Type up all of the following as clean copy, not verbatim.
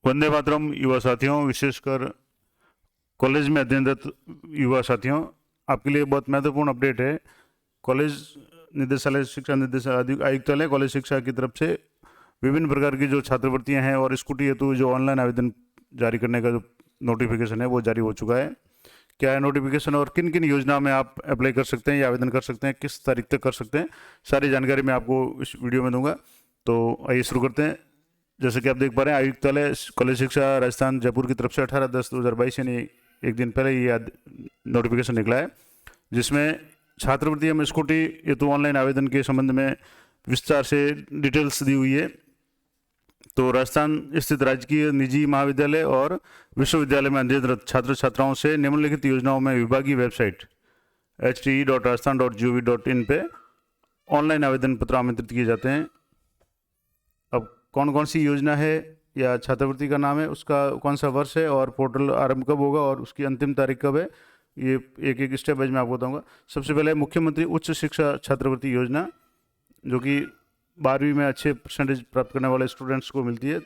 वंदे मातरम युवा साथियों, विशेषकर कॉलेज में अध्ययनरत युवा साथियों, आपके लिए बहुत महत्वपूर्ण अपडेट है। कॉलेज निदेशालय, शिक्षा निदेशालय आयुक्तालय कॉलेज शिक्षा की तरफ से विभिन्न प्रकार की जो छात्रवृत्तियां हैं और स्कूटी हेतु जो ऑनलाइन आवेदन जारी करने का जो नोटिफिकेशन है वो जारी हो चुका है। क्या है नोटिफिकेशन और किन किन योजना में आप अप्लाई कर सकते हैं या आवेदन कर सकते हैं, किस तारीख तक कर सकते हैं, सारी जानकारी मैं आपको इस वीडियो में दूंगा। तो आइए शुरू करते हैं। जैसे कि आप देख पा रहे हैं, आयुक्तालय कॉलेज शिक्षा राजस्थान जयपुर की तरफ से 18/10/2022 यानी एक दिन पहले ये नोटिफिकेशन निकला है, जिसमें छात्रवृत्ति एवं स्कूटी हेतु ऑनलाइन आवेदन के संबंध में विस्तार से डिटेल्स दी हुई है। तो राजस्थान स्थित राजकीय निजी महाविद्यालय और विश्वविद्यालय में अध्ययनरत छात्र छात्राओं से निम्नलिखित योजनाओं में विभागीय वेबसाइट hte.rajasthan.gov.in पे ऑनलाइन आवेदन पत्र आमंत्रित किए जाते हैं। अब कौन कौन सी योजना है या छात्रवृत्ति का नाम है, उसका कौन सा वर्ष है और पोर्टल आरंभ कब होगा और उसकी अंतिम तारीख कब है, ये एक एक स्टेप वाइज मैं आपको बताऊंगा। सबसे पहले मुख्यमंत्री उच्च शिक्षा छात्रवृत्ति योजना, जो कि 12वीं में अच्छे परसेंटेज प्राप्त करने वाले स्टूडेंट्स को मिलती है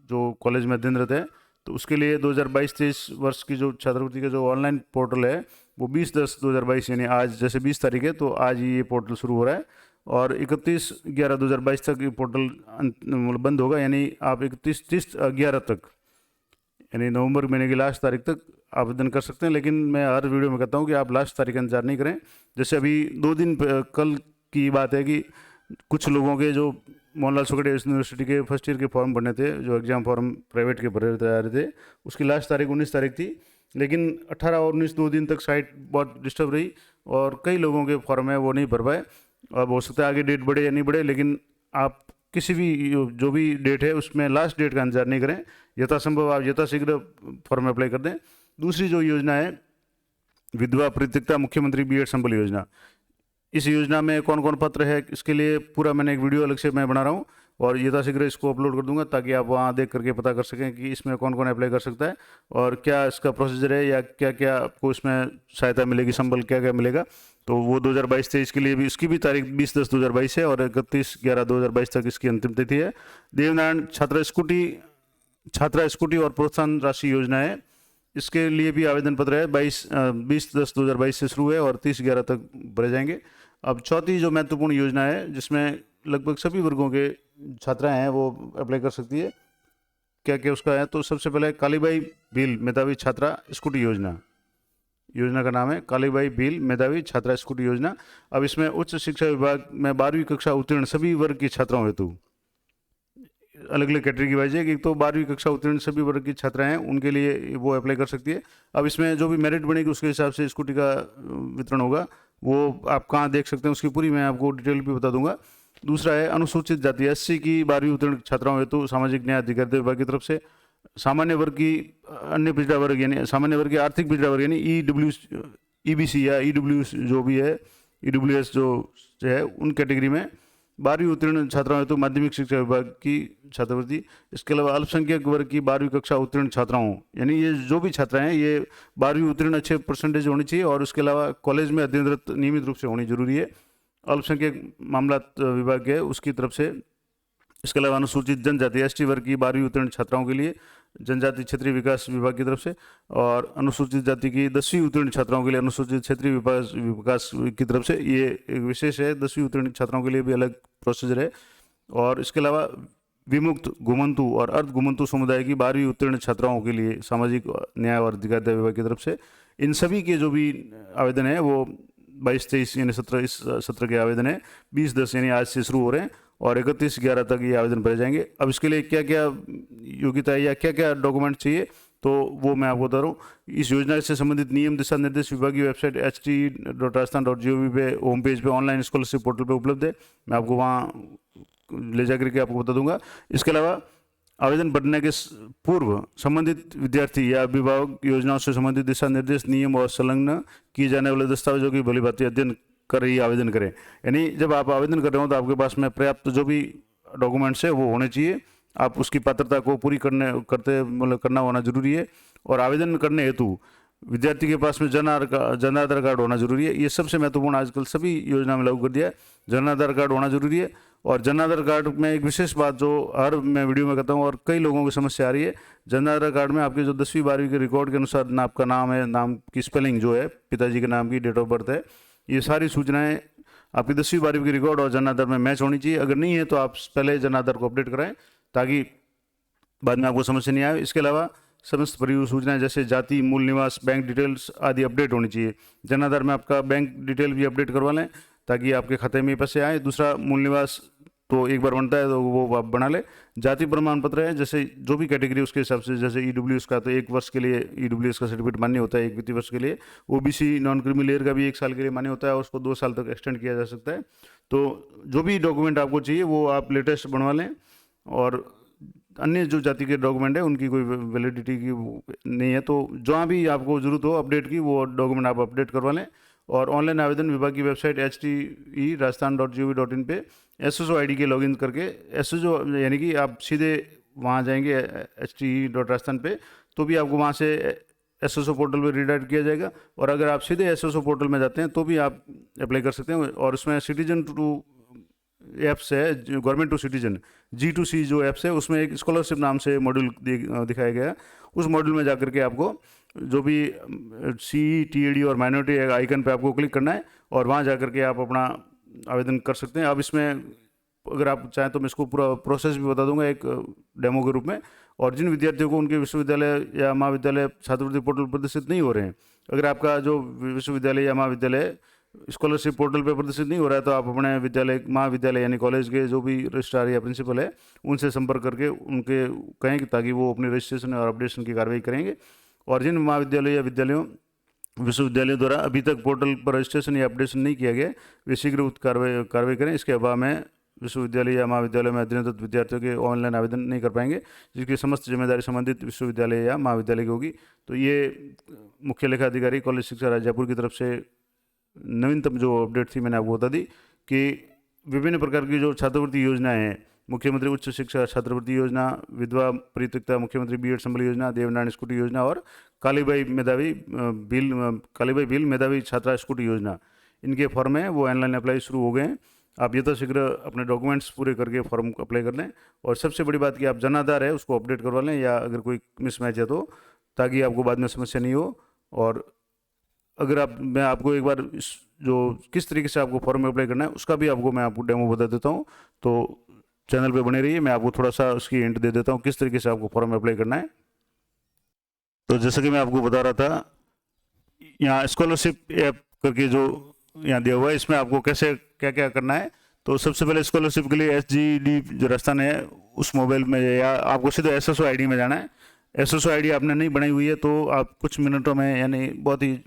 जो कॉलेज में अध्ययनरत है। तो उसके लिए 2022-23 वर्ष की जो छात्रवृत्ति का जो ऑनलाइन पोर्टल है वो 20/10/2022 यानी आज, जैसे 20 तारीख है तो आज ही ये पोर्टल शुरू हो रहा है और 31/11/2022 तक ये पोर्टल मतलब बंद होगा। यानी आप 31/11 तक यानी नवंबर महीने की लास्ट तारीख तक आवेदन कर सकते हैं। लेकिन मैं हर वीडियो में कहता हूँ कि आप लास्ट तारीख का इंतजार नहीं करें। जैसे अभी 2 दिन कल की बात है कि कुछ लोगों के जो मोहनलाल सुखड़े यूनिवर्सिटी के फर्स्ट ईयर के फॉर्म भरने थे, जो एग्ज़ाम फॉर्म प्राइवेट के भरे जा रहे थे, उसकी लास्ट तारीख 19 तारीख थी। लेकिन 18 और 19 2 दिन तक साइट बहुत डिस्टर्ब रही और कई लोगों के फॉर्म है वो नहीं भर पाए। अब हो सकता है आगे डेट बढ़े या नहीं बढ़े, लेकिन आप किसी भी जो भी डेट है उसमें लास्ट डेट का इंतजार नहीं करें। यथासंभव आप यथाशीघ्र फॉर्म अप्लाई कर दें। दूसरी जो योजना है विधवा परित्यक्ता मुख्यमंत्री बीएड संबल योजना, इस योजना में कौन कौन पात्र है इसके लिए पूरा मैंने एक वीडियो अलग से मैं बना रहा हूँ और यथाशीघ्र इसको अपलोड कर दूंगा ताकि आप वहाँ देख करके पता कर सकें कि इसमें कौन कौन अप्लाई कर सकता है और क्या इसका प्रोसीजर है या क्या क्या आपको इसमें सहायता मिलेगी, संबल क्या क्या मिलेगा। तो वो 2022-23 के लिए भी इसकी भी तारीख 20/10/2022 है और 31/11/2022 तक इसकी अंतिम तिथि है। देवनारायण छात्रा स्कूटी और प्रोत्साहन राशि योजना है, इसके लिए भी आवेदन पत्र है 20/10/2022 से शुरू है और 30/11 तक भरे जाएंगे। अब चौथी जो महत्वपूर्ण योजना है जिसमें लगभग सभी वर्गों के छात्राएं हैं वो अप्लाई कर सकती है, क्या क्या उसका है। तो सबसे पहले कालीबाई भील मेधावी छात्रा स्कूटी योजना, योजना का नाम है कालीबाई भील मेधावी छात्रा स्कूटी योजना। अब इसमें उच्च शिक्षा विभाग में 12वीं कक्षा उत्तीर्ण सभी वर्ग की छात्राओं हेतु अलग अलग कैटेगरी की वाइज है कि तो 12वीं कक्षा उत्तीर्ण सभी वर्ग की छात्राएं हैं उनके लिए वो अप्लाई कर सकती है। अब इसमें जो भी मेरिट बनेगी उसके हिसाब से स्कूटी का वितरण होगा, वो आप कहाँ देख सकते हैं उसकी पूरी मैं आपको डिटेल भी बता दूंगा। दूसरा है अनुसूचित जाति एससी की 12वीं उत्तीर्ण छात्राओं हेतु सामाजिक न्याय अधिकारिता विभाग की तरफ से सामान्य वर्ग की अन्य पिछड़ा वर्ग यानी सामान्य वर्ग की आर्थिक पिछड़ा वर्ग यानी ईबीसी या ईडब्ल्यूएस जो भी है, ईडब्ल्यूएस जो है उन कैटेगरी में 12वीं उत्तीर्ण छात्राओं हेतु माध्यमिक शिक्षा विभाग की छात्रवृत्ति। इसके अलावा अल्पसंख्यक वर्ग की 12वीं कक्षा उत्तीर्ण छात्राओं यानी ये जो भी छात्राएं हैं ये 12वीं उत्तीर्ण अच्छे परसेंटेज होनी चाहिए और उसके अलावा कॉलेज में अध्ययनरत नियमित रूप से होनी जरूरी है, अल्पसंख्यक मामला विभाग है उसकी तरफ से। इसके अलावा अनुसूचित जनजाति एसटी वर्ग की 12वीं उत्तीर्ण छात्राओं के लिए जनजाति क्षेत्रीय विकास विभाग की तरफ से और अनुसूचित जाति की 10वीं उत्तीर्ण छात्राओं के लिए अनुसूचित क्षेत्रीय विकास की तरफ से ये एक विशेष है। 10वीं उत्तीर्ण छात्राओं के लिए भी अलग प्रोसीजर है। और इसके अलावा विमुक्त घुमंतु और अर्ध घुमंतु समुदाय की 12वीं उत्तीर्ण छात्राओं के लिए सामाजिक न्याय और अधिकारिता विभाग की तरफ से इन सभी के जो भी आवेदन है वो 22-23 यानी 17 इस सत्र के आवेदन है 20/10 यानी आज से शुरू हो रहे हैं और 31/11 तक ये आवेदन भरे जाएंगे। अब इसके लिए क्या क्या योग्यता है या क्या क्या डॉक्यूमेंट चाहिए तो वो मैं आपको बता रहा हूँ। इस योजना से संबंधित नियम दिशा निर्देश विभागीय वेबसाइट hte.rajasthan.gov पे होम पेज पे ऑनलाइन स्कॉलरशिप पोर्टल पे उपलब्ध है, मैं आपको वहाँ ले जा करके आपको बता दूंगा। इसके अलावा आवेदन भरने के पूर्व संबंधित विद्यार्थी या अभिभावक योजनाओं से संबंधित दिशा निर्देश नियम और संलग्न किए जाने वाले दस्तावेजों की भली भांति अध्ययन कर ही आवेदन करें। यानी जब आप आवेदन कर रहे हो तो आपके पास में पर्याप्त जो भी डॉक्यूमेंट्स है वो होने चाहिए, आप उसकी पात्रता को पूरी करना होना जरूरी है। और आवेदन करने हेतु विद्यार्थी के पास में जन आधार कार्ड होना जरूरी है, ये सबसे महत्वपूर्ण आजकल सभी योजना में लागू कर दिया है। जन आधार कार्ड होना जरूरी है और जन आधार कार्ड में एक विशेष बात जो हर मैं वीडियो में कहता हूँ और कई लोगों की समस्या आ रही है, जन आधार कार्ड में आपके जो 10वीं 12वीं के रिकॉर्ड के अनुसार ना आपका नाम है, नाम की स्पेलिंग जो है, पिताजी के नाम की डेट ऑफ बर्थ है, ये सारी सूचनाएं आपकी 10वीं 12वीं की रिकॉर्ड और जन आधार में मैच होनी चाहिए। अगर नहीं है तो आप पहले जन आधार को अपडेट कराएं ताकि बाद में आपको समस्या नहीं आए। इसके अलावा समस्त परिवहन सूचनाएं जैसे जाति, मूल निवास, बैंक डिटेल्स आदि अपडेट होनी चाहिए। जन आधार में आपका बैंक डिटेल भी अपडेट करवा लें ताकि आपके खाते में पैसे आए। दूसरा, मूल निवास तो एक बार बनता है तो वो आप बना ले। जाति प्रमाण पत्र है, जैसे जो भी कैटेगरी उसके हिसाब से, जैसे ईडब्ल्यूएस का तो 1 वर्ष के लिए ईडब्ल्यूएस का सर्टिफिकेट मान्य होता है, 1 वित्तीय वर्ष के लिए। ओबीसी नॉन क्रीमी लेयर का भी 1 साल के लिए मान्य होता है और उसको 2 साल तक एक्सटेंड किया जा सकता है। तो जो भी डॉक्यूमेंट आपको चाहिए वो आप लेटेस्ट बनवा लें। और अन्य जो जाति के डॉक्यूमेंट है उनकी कोई वैलिडिटी की नहीं है, तो जहाँ भी आपको ज़रूरत हो अपडेट की वो डॉक्यूमेंट आप अपडेट करवा लें। और ऑनलाइन आवेदन विभाग की वेबसाइट hte.rajasthan.gov.in पे SSO ID के लॉगिन करके, SSO यानी कि आप सीधे वहाँ जाएंगे hte.rajasthan पे तो भी आपको वहाँ से SSO पोर्टल पर रिडायरेक्ट किया जाएगा। और अगर आप सीधे SSO पोर्टल में जाते हैं तो भी आप अप्लाई कर सकते हैं। और उसमें सिटीजन टू ऐप्स है, गवर्नमेंट टू सिटीजन G2C जो ऐप्स है, उसमें एक स्कॉलरशिप नाम से मॉड्यूल दिखाया गया है। उस मॉड्यूल में जाकर के आपको जो भी CTAD और माइनॉरिटी आइकन पे आपको क्लिक करना है और वहाँ जाकर के आप अपना आवेदन कर सकते हैं। अब इसमें अगर आप चाहें तो मैं इसको पूरा प्रोसेस भी बता दूंगा एक डेमो के रूप में। और जिन विद्यार्थियों को उनके विश्वविद्यालय या महाविद्यालय छात्रवृत्ति पोर्टल प्रदर्शित नहीं हो रहे हैं, अगर आपका जो विश्वविद्यालय या महाविद्यालय स्कॉलरशिप पोर्टल पे प्रदर्शित नहीं हो रहा है तो आप अपने विद्यालय, महाविद्यालय यानी कॉलेज के जो भी रजिस्ट्रार या प्रिंसिपल है उनसे संपर्क करके उनके कहें ताकि वो अपनी रजिस्ट्रेशन और अपडेशन की कार्रवाई करेंगे। और जिन महाविद्यालय या विद्यालयों, विश्वविद्यालयों द्वारा अभी तक पोर्टल पर रजिस्ट्रेशन या अपडेशन नहीं किया गया, वे शीघ्र कार्रवाई करें। इसके अभाव में विश्वविद्यालय या महाविद्यालय में अध्ययनरत विद्यार्थियों के ऑनलाइन आवेदन नहीं कर पाएंगे, जिसकी समस्त जिम्मेदारी संबंधित विश्वविद्यालय या महाविद्यालय की होगी। तो ये मुख्य लेखा अधिकारी कॉलेज शिक्षा राज्य जयपुर की तरफ से नवीनतम जो अपडेट थी मैंने आपको बता दी कि विभिन्न प्रकार की जो छात्रवृत्ति योजनाएं हैं, मुख्यमंत्री उच्च शिक्षा छात्रवृत्ति योजना, विधवा परित्यक्ता मुख्यमंत्री बीएड संबल योजना, देवनारायण स्कूटी योजना और कालीबाई भील मेधावी छात्रा स्कूटी योजना, इनके फॉर्म हैं वो ऑनलाइन अप्लाई शुरू हो गए हैं। आप यथाशीघ्र अपने डॉक्यूमेंट्स पूरे करके फॉर्म अप्लाई कर लें। और सबसे बड़ी बात कि आप जन आधार है उसको अपडेट करवा लें, या अगर कोई मिसमैच है तो, ताकि आपको बाद में समस्या नहीं हो। और अगर मैं आपको एक बार जो किस तरीके से आपको फॉर्म अप्लाई करना है उसका भी मैं आपको डेमो बता देता हूँ, तो चैनल पे बने रहिए। मैं आपको थोड़ा सा उसकी हिंट दे देता हूँ किस तरीके से आपको फॉर्म अप्लाई करना है। तो जैसे कि मैं आपको बता रहा था, यहाँ स्कॉलरशिप ऐप करके जो यहाँ दिया हुआ है, इसमें आपको कैसे क्या क्या करना है। तो सबसे पहले स्कॉलरशिप के लिए SGD जो राजस्थान है उस मोबाइल में, या आपको सीधे SSO ID में जाना है। SSO ID आपने नहीं बनाई हुई है तो आप कुछ मिनटों में, यानी बहुत ही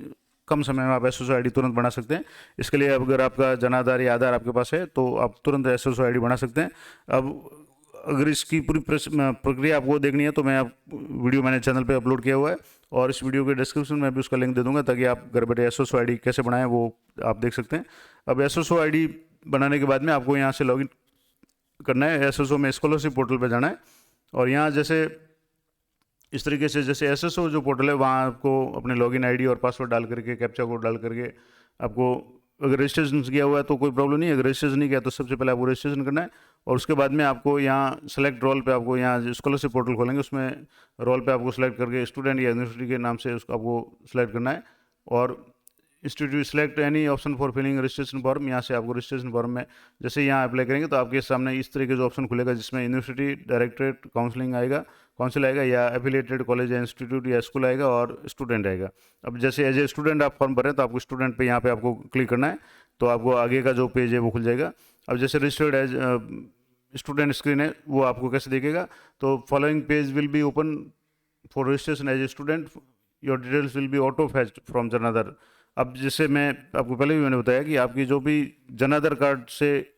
कम समय में आप SSO ID तुरंत बना सकते हैं। इसके लिए अगर आपका जन आधार या आधार आपके पास है तो आप तुरंत SSO ID बना सकते हैं। अब अगर इसकी पूरी प्रक्रिया आपको देखनी है तो वीडियो मैंने चैनल पे अपलोड किया हुआ है और इस वीडियो के डिस्क्रिप्शन में भी उसका लिंक दे दूंगा, ताकि आप घर बैठे SSO ID कैसे बनाएं वो आप देख सकते हैं। अब SSO ID बनाने के बाद में आपको यहाँ से लॉगिन करना है, SSO में स्कॉलरशिप पोर्टल पर जाना है। और यहाँ जैसे इस तरीके से, जैसे SSO जो पोर्टल है वहाँ आपको अपने लॉगिन ID और पासवर्ड डाल करके, कैप्चा कोड डाल करके, आपको अगर रजिस्ट्रेशन किया हुआ है तो कोई प्रॉब्लम नहीं है। अगर रजिस्ट्रेशन नहीं किया तो सबसे पहले आपको रजिस्ट्रेशन करना है। और उसके बाद में आपको यहाँ सेलेक्ट रोल पे, आपको यहाँ स्कॉलरशिप पोर्टल खोलेंगे उसमें रोल पे आपको सेलेक्ट करके स्टूडेंट या यूनिवर्सिटी के नाम से उसको आपको सेलेक्ट करना है। और institute select any option for filling registration form, यहाँ से आपको रजिस्ट्रेशन फॉर्म में जैसे यहाँ अप्लाई करेंगे तो आपके सामने इस तरीके का ऑप्शन खुलेगा, जिसमें यूनिवर्सिटी, डायरेक्टरेट, काउंसिल आएगा, या एफिलिएटेड कॉलेज या इंस्टीट्यूट या स्कूल आएगा, और स्टूडेंट आएगा। अब जैसे एज ए स्टूडेंट आप फॉर्म भरें तो आपको स्टूडेंट पे यहाँ पे आपको क्लिक करना है, तो आपको आगे का जो पेज है वो खुल जाएगा। अब जैसे रजिस्टर्ड एज स्टूडेंट स्क्रीन है वो आपको कैसे देखेगा, तो following page will be open for registration as a student, your details will be auto fetched from Jan Aadhaar. अब जैसे मैं आपको पहले भी मैंने बताया कि आपकी जो भी जन आधार कार्ड से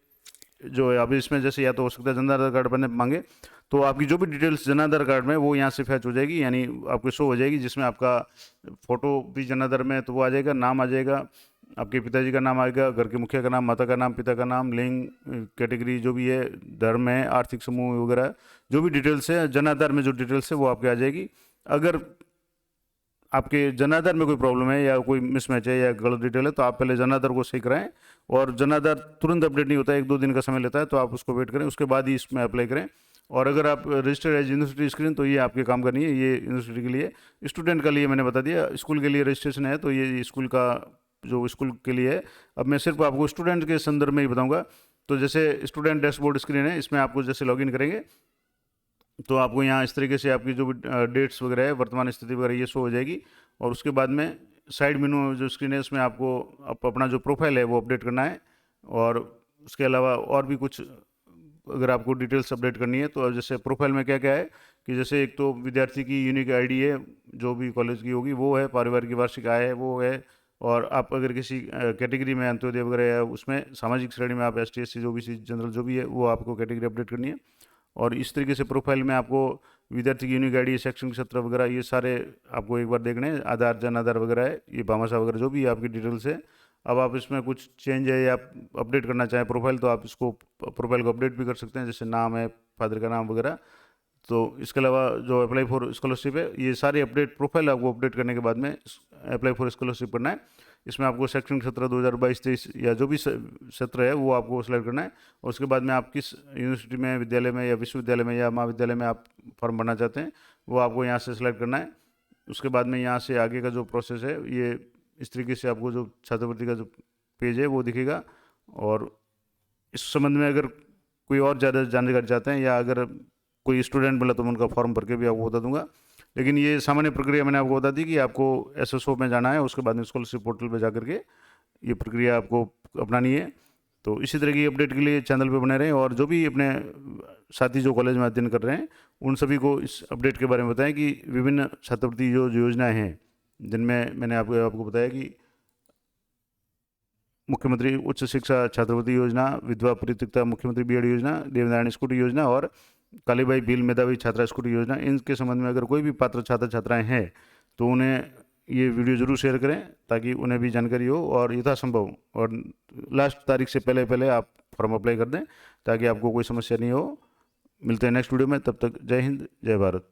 जो है, अभी इसमें जैसे या तो हो सकता है जन आधार कार्ड बनने मांगे, तो आपकी जो भी डिटेल्स जन आधार कार्ड में वो यहाँ से फैच हो जाएगी, यानी आपको शो हो जाएगी, जिसमें आपका फ़ोटो भी जन आधार में तो वो आ जाएगा, नाम आ जाएगा, आपके पिताजी का नाम आएगा, घर के मुखिया का नाम, माता का नाम, पिता का नाम, लिंग, कैटेगरी जो भी है, धर्म है, आर्थिक समूह वगैरह जो भी डिटेल्स है जन आधार में जो डिटेल्स है वो आपके आ जाएगी। अगर आपके जन आधार में कोई प्रॉब्लम है या कोई मिसमैच है या गलत डिटेल है तो आप पहले जन आधार को सही कराएं। और जन आधार तुरंत अपडेट नहीं होता है, 1-2 दिन का समय लेता है, तो आप उसको वेट करें, उसके बाद ही इसमें अप्लाई करें। और अगर आप रजिस्टर्ड एज यूनिवर्सिटी स्क्रीन तो ये आपके काम करनी है, ये यूनिवर्सिटी के लिए। स्टूडेंट के लिए मैंने बता दिया, स्कूल के लिए रजिस्ट्रेशन है तो ये स्कूल का जो स्कूल के लिए है। अब मैं सिर्फ आपको स्टूडेंट के संदर्भ में ही बताऊंगा। तो जैसे स्टूडेंट डैशबोर्ड स्क्रीन है, इसमें आपको जैसे लॉगिन करेंगे तो आपको यहाँ इस तरीके से आपकी जो भी डेट्स वगैरह है, वर्तमान स्थिति वगैरह ये शो हो जाएगी। और उसके बाद में साइड मेनू जो स्क्रीन है उसमें आपको अपना जो प्रोफाइल है वो अपडेट करना है। और उसके अलावा और भी कुछ अगर आपको डिटेल्स अपडेट करनी है तो जैसे प्रोफाइल में क्या क्या है कि जैसे एक तो विद्यार्थी की यूनिक आईडी है जो भी कॉलेज की होगी वो है, पारिवारिक की वार्षिक आय है वो है, और आप अगर किसी कैटेगरी में अंत्योदय वगैरह है उसमें सामाजिक श्रेणी में आप ST SC जो भी जनरल जो भी है वो आपको कैटेगरी अपडेट करनी है। और इस तरीके से प्रोफाइल में आपको विद्यार्थी की यूनिक आईडी, शैक्षणिक सत्र वगैरह ये सारे आपको एक बार देखने हैं, आधार जन आधार वगैरह है, ये भामाशाह वगैरह जो भी आपकी डिटेल्स है। अब आप इसमें कुछ चेंज है या अपडेट करना चाहें प्रोफाइल तो आप इसको प्रोफाइल को अपडेट भी कर सकते हैं, जैसे नाम है, फादर का नाम वगैरह। तो इसके अलावा जो अप्लाई फॉर स्कॉलरशिप है ये सारे अपडेट प्रोफाइल आपको अपडेट करने के बाद में अप्लाई फॉर स्कॉलरशिप करना है। इसमें आपको शैक्षणिक सत्र 2022-23 या जो भी सत्र है वो आपको सिलेक्ट करना है। और उसके बाद में आप किस यूनिवर्सिटी में, विद्यालय में या विश्वविद्यालय में या महाविद्यालय में आप फॉर्म भरना चाहते हैं वो आपको यहाँ से सिलेक्ट करना है। उसके बाद में यहाँ से आगे का जो प्रोसेस है ये इस तरीके से आपको जो छात्रवृत्ति का जो पेज है वो दिखेगा। और इस संबंध में अगर कोई और ज़्यादा जानकारी चाहते हैं या अगर कोई स्टूडेंट मिला तो मैं उनका फॉर्म भर के भी आपको बता दूंगा। लेकिन ये सामान्य प्रक्रिया मैंने आपको बता दी कि आपको SSO में जाना है, उसके बाद में स्कॉलरशिप पोर्टल पे जा करके ये प्रक्रिया आपको अपनानी है। तो इसी तरह की अपडेट के लिए चैनल पे बने रहें और जो भी अपने साथी जो कॉलेज में अध्ययन कर रहे हैं उन सभी को इस अपडेट के बारे में बताएं कि विभिन्न छात्रवृत्ति जो योजनाएँ हैं जिनमें मैंने आपको बताया कि मुख्यमंत्री उच्च शिक्षा छात्रवृत्ति योजना, विधवा परित्यक्ता मुख्यमंत्री BEd योजना, देवनारायण स्कूटी योजना और कालीबाई भील मेधावी छात्रा स्कूटी योजना, इनके संबंध में अगर कोई भी पात्र छात्र छात्राएं हैं तो उन्हें ये वीडियो जरूर शेयर करें ताकि उन्हें भी जानकारी हो और यथासंभव और लास्ट तारीख से पहले पहले आप फॉर्म अप्लाई कर दें ताकि आपको कोई समस्या नहीं हो। मिलते हैं नेक्स्ट वीडियो में, तब तक जय हिंद, जय भारत।